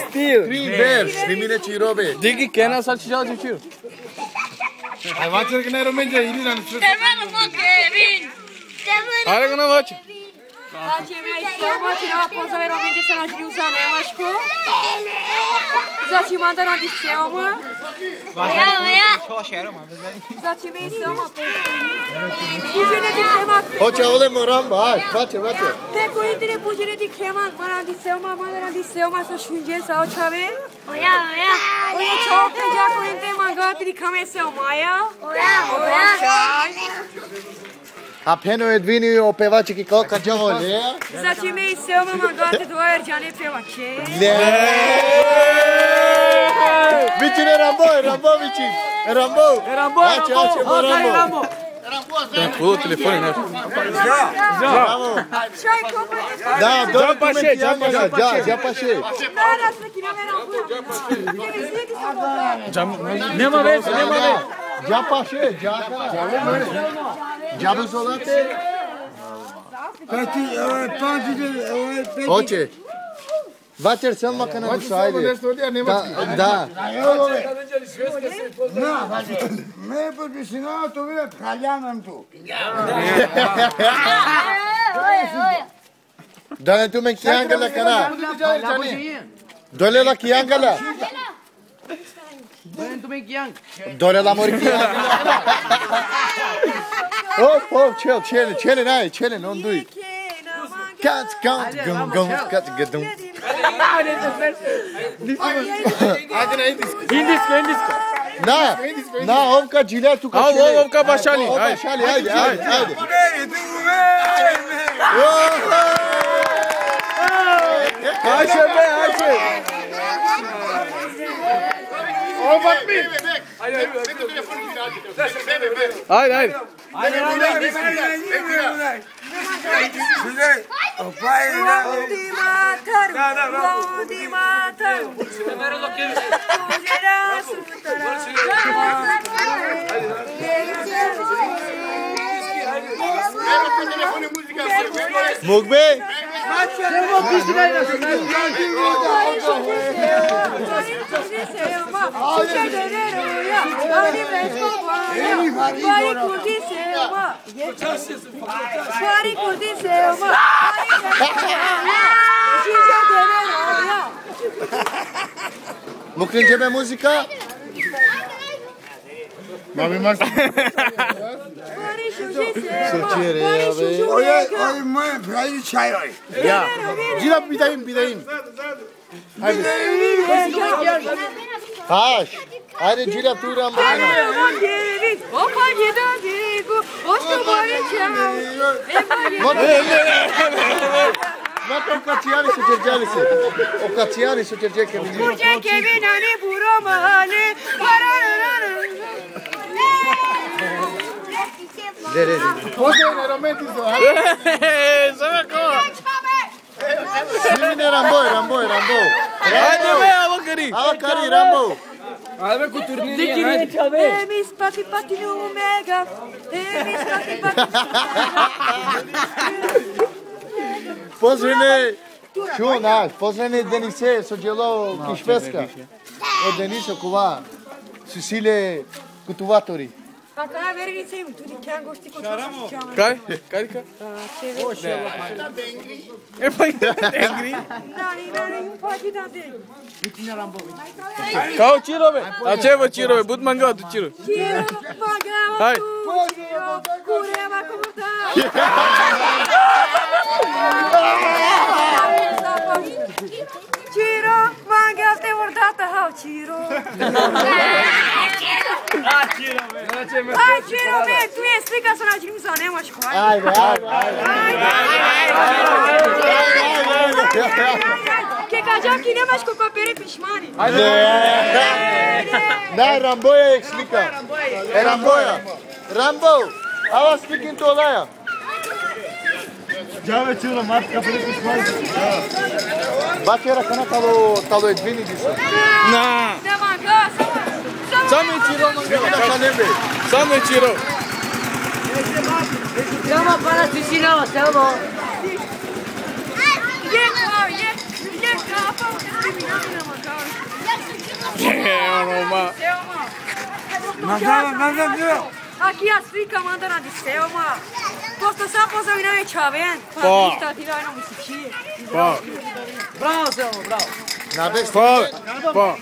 Stil. Invers, nimine Ciro be. Digi kena sal chijal Ciro. Ai watcher că n-ai românge, Irina. Temelo mă Kevin. Are că n-am face. Znači mi tirava pozove românge să nađi u Zanemačku. Znači manda radi selma. Znači mi selma. Pužene di krema. Hoće ovdje moram, aj, vaće. Teko intine pužene di krema, manda radi selma sa šunđe sa očave. Oje čovke jako inte mangati di kame selma, ja? A peno Edvini o pevače ki koka džavole. Znači mi selma mangati dvoje rđane pevače. Vičine Rambo vičin. Rambo. Ače, Rambo. Tem pulou o telefone, né? Bravo. Da, Já passei. Mesma vez. Já passei, já vă solate. Hoće. Vater selma kana dušajde. Da. Me potpisano to vile kaljanam tu. Dane tu men kiangala kana. Dole la kiangala. Dole la mor kiangala. Hop, chill, non dui. Cat, gum, gadum. Indisco. Na, ovka Gila tu Au, ovka bașali. Haide. Haide. Haide. Mugbe. Mukrince muzica? Mami mas. Oye, măi, vrei çay oi. Ya. Gila bidayim. Haydi. Taş. Haydi Gila tu Rambo. Opa gidigo. Osto bari çao. Mata o Catiani su cercare che mi Puce che vinani puro male. Posso ne romantizo. Sabe como? Simine Rambo. Haide, bă, Avocari Rambo. Haide cu turniri. Emis pati no omega. Pozrene Denise Sogelo Kishveska. O Denise cumva Susile Cutuvatori. Dacă ai verit să-i tu de chiar gosti cu ce Care? E păi, angry. Nani, un pati da de. Kao Ciro, be. Aceva Ciro, be. Bud mangao tu Ciro. Ciro, pagao. Hai. Cureva curta. Ciro, mangao te vordata hau Ciro. Hai Ciro, be, tu explica să nađi u Zanemačku. Ajde. Che kađaki nemaš ko papere pišmani. Da, Ramboja explica. Ramboja. Rambo, ava speaking to Olaya. Já me tira matka pre pismani. Bakera kana talo Edvini disso. Na. Ne manga, Samo Ciro mangao. Samo Ciro. Chama para Cicilão, chama. Ono, ma. Aqui as ficas mandando de Selma. Posto só posa vir na Chaven. Pô. Para tirar no Mississippi. Pô. Bravo, Selma, bravo. Na vez. Pô. Pô.